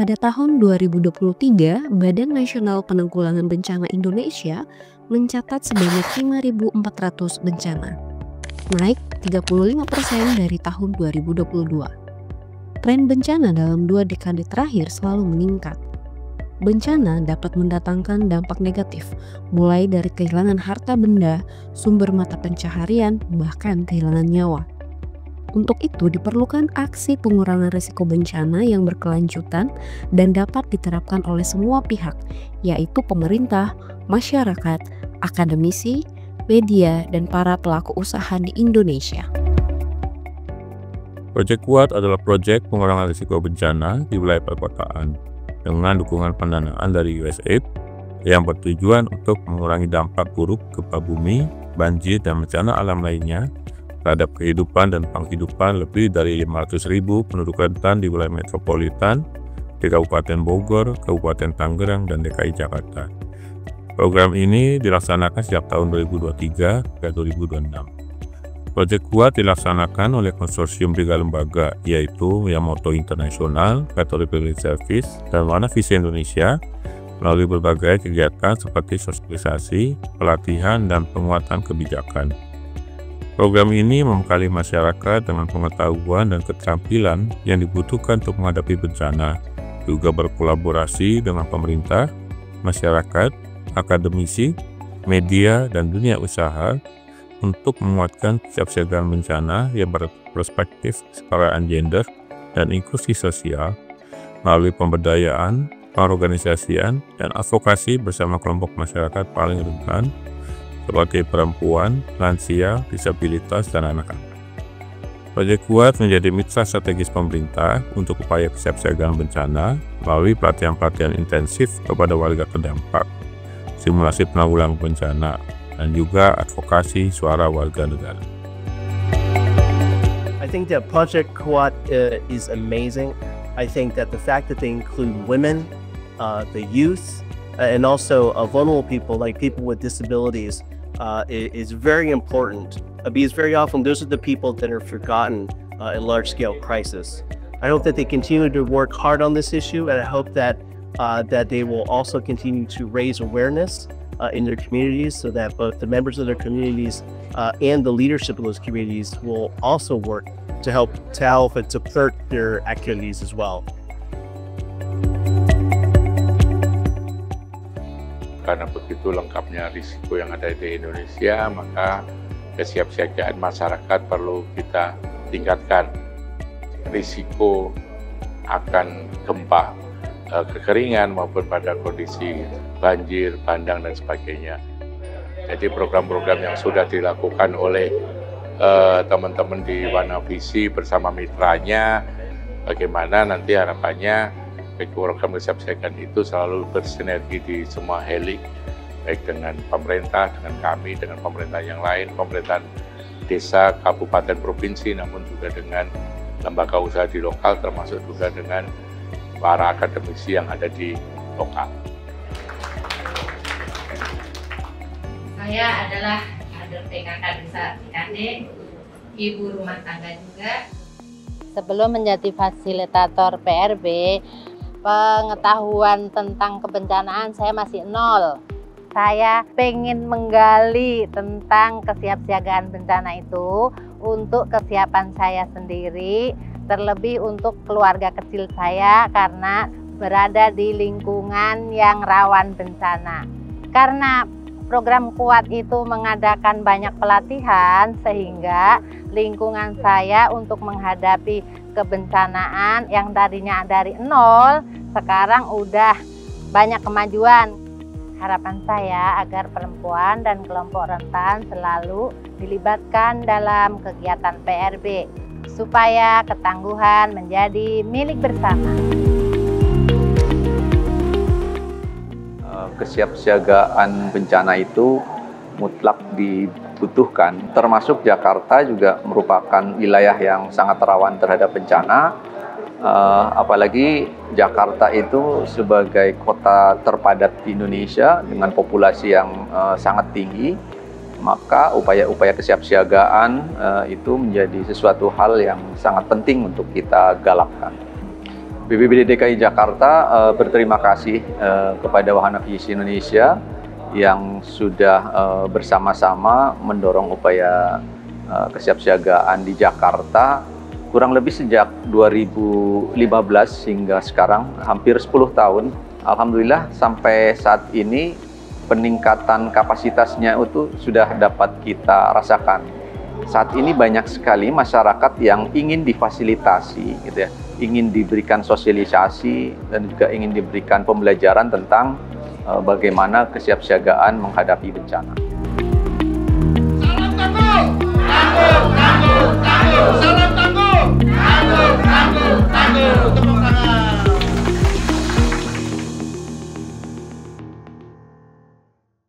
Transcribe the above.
Pada tahun 2023, Badan Nasional Penanggulangan Bencana Indonesia mencatat sebanyak 5.400 bencana, naik 35% dari tahun 2022. Tren bencana dalam 2 dekade terakhir selalu meningkat. Bencana dapat mendatangkan dampak negatif, mulai dari kehilangan harta benda, sumber mata pencaharian, bahkan kehilangan nyawa. Untuk itu diperlukan aksi pengurangan risiko bencana yang berkelanjutan dan dapat diterapkan oleh semua pihak, yaitu pemerintah, masyarakat, akademisi, media, dan para pelaku usaha di Indonesia. Proyek Kuat adalah proyek pengurangan risiko bencana di wilayah perkotaan dengan dukungan pendanaan dari USAID yang bertujuan untuk mengurangi dampak buruk gempa bumi, banjir, dan bencana alam lainnya terhadap kehidupan dan penghidupan lebih dari 500.000 penduduk rentan di wilayah metropolitan di Kabupaten Bogor, Kabupaten Tangerang, dan DKI Jakarta. Program ini dilaksanakan sejak tahun 2023 hingga 2026. Proyek Kuat dilaksanakan oleh konsorsium 3 lembaga, yaitu Yamamoto International, Catholic Relief Service, dan Wana Visi Indonesia, melalui berbagai kegiatan seperti sosialisasi, pelatihan, dan penguatan kebijakan. Program ini membekali masyarakat dengan pengetahuan dan keterampilan yang dibutuhkan untuk menghadapi bencana, juga berkolaborasi dengan pemerintah, masyarakat, akademisi, media, dan dunia usaha untuk menguatkan kesiapsiagaan bencana yang berperspektif kesetaraan gender dan inklusi sosial melalui pemberdayaan, pengorganisasian, dan advokasi bersama kelompok masyarakat paling rentan seperti perempuan, lansia, disabilitas, dan anak-anak. Proyek Kuat menjadi mitra strategis pemerintah untuk upaya kesiapsiagaan bencana melalui pelatihan-pelatihan intensif kepada warga terdampak, simulasi penanggulangan bencana, dan juga advokasi suara warga negara. I think that Project Kuat is amazing. I think that the fact that they include women, the youth, and also vulnerable people like people with disabilities is very important, because very often those are the people that are forgotten in large-scale crisis. I hope that they continue to work hard on this issue, and I hope that that they will also continue to raise awareness in their communities, so that both the members of their communities and the leadership of those communities will also work to help and support their activities as well. Karena begitu lengkapnya risiko yang ada di Indonesia, maka kesiapsiagaan masyarakat perlu kita tingkatkan. Risiko akan gempa, kekeringan maupun pada kondisi banjir, bandang, dan sebagainya. Jadi program-program yang sudah dilakukan oleh teman-teman di Wana Visi bersama mitranya, bagaimana nanti harapannya program kesiapsiagaan itu selalu bersinergi di semua helik, baik dengan pemerintah, dengan kami, dengan pemerintah yang lain, pemerintahan desa, kabupaten, provinsi, namun juga dengan lembaga usaha di lokal, termasuk juga dengan para akademisi yang ada di lokal. Saya adalah kader PKK Desa Cikande, ibu rumah tangga juga. Sebelum menjadi fasilitator PRB, pengetahuan tentang kebencanaan saya masih nol. Saya pengen menggali tentang kesiapsiagaan bencana itu untuk kesiapan saya sendiri, terlebih untuk keluarga kecil saya karena berada di lingkungan yang rawan bencana. Karena program Kuat itu mengadakan banyak pelatihan, sehingga lingkungan saya untuk menghadapi kebencanaan yang tadinya dari nol, sekarang udah banyak kemajuan. Harapan saya agar perempuan dan kelompok rentan selalu dilibatkan dalam kegiatan PRB, supaya ketangguhan menjadi milik bersama. Kesiapsiagaan bencana itu mutlak dibutuhkan, termasuk Jakarta juga merupakan wilayah yang sangat rawan terhadap bencana, apalagi Jakarta itu sebagai kota terpadat di Indonesia dengan populasi yang sangat tinggi, maka upaya-upaya kesiapsiagaan itu menjadi sesuatu hal yang sangat penting untuk kita galakkan. BPBD DKI Jakarta berterima kasih kepada Wahana Visi Indonesia yang sudah bersama-sama mendorong upaya kesiapsiagaan di Jakarta kurang lebih sejak 2015 hingga sekarang hampir 10 tahun. Alhamdulillah sampai saat ini peningkatan kapasitasnya itu sudah dapat kita rasakan. Saat ini banyak sekali masyarakat yang ingin difasilitasi, gitu ya, ingin diberikan sosialisasi dan juga ingin diberikan pembelajaran tentang bagaimana kesiapsiagaan menghadapi bencana. Salam tangguh, tangguh, tangguh, tangguh. Salam tangguh, tangguh, tangguh, tangguh.